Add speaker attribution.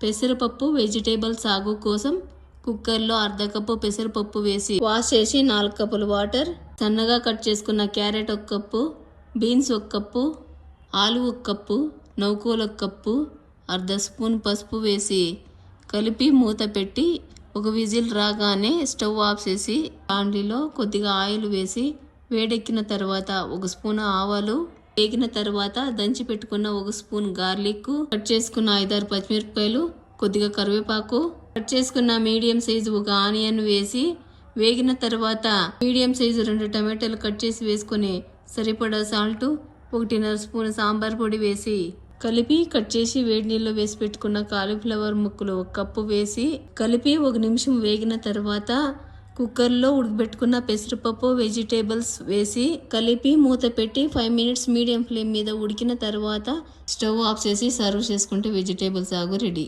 Speaker 1: పెసరపప్పు వెజిటేబుల్ సాగు కోసం కుక్కర్లో అర్ధ కప్పు పెసరపప్పు వేసి వాష్ చేసి 4 కప్పులు వాటర్, సన్నగా కట్ చేసుకున్న క్యారెట్ 1 కప్పు, బీన్స్ 1 కప్పు, ఆలు 1 కప్పు, నౌకోలు 1 కప్పు, అర్ధ స్పూన్ పసుపు వేసి కలిపి మూత పెట్టి 1 విజిల్ రాగానే స్టవ్ ఆఫ్ చేసి బాండీలో కొద్దిగా ఆయిల్ వేసి వేడెక్కిన తర్వాత 1 స్పూన్ ఆవాలు వేగిన తర్వాత దంచి పెట్టుకున్న 1 స్పూన్ గార్లిక్, కట్ చేసుకున్న 5-6 పచ్చిమిరపకాయలు, కొద్దిగా కరివేపాకు, కట్ చేసుకున్న మీడియం సైజు 1 ఆనియన్ వేసి వేగిన తర్వాత మీడియం సైజు 2 టమాటాలు కట్ చేసి వేసుకొని సరిపడా సాల్ట్, 1.5 స్పూన్ సాంబార్ పొడి వేసి కలిపి కట్ చేసి వేడి నీళ్ళు వేసి పెట్టుకున్న కాలీఫ్లవర్ ముక్కలు 1 కప్పు వేసి కలిపి 1 నిమిషం వేగిన తర్వాత కుక్కర్లో ఉడకబెట్టుకున్న పెసరపప్పు వెజిటేబుల్స్ వేసి కలిపి మూత పెట్టి 5 మినిట్స్ మీడియం ఫ్లేమ్ మీద ఉడికిన తర్వాత స్టవ్ ఆఫ్ చేసి సర్వ్ చేసుకుంటే వెజిటేబుల్ సాగు రెడీ.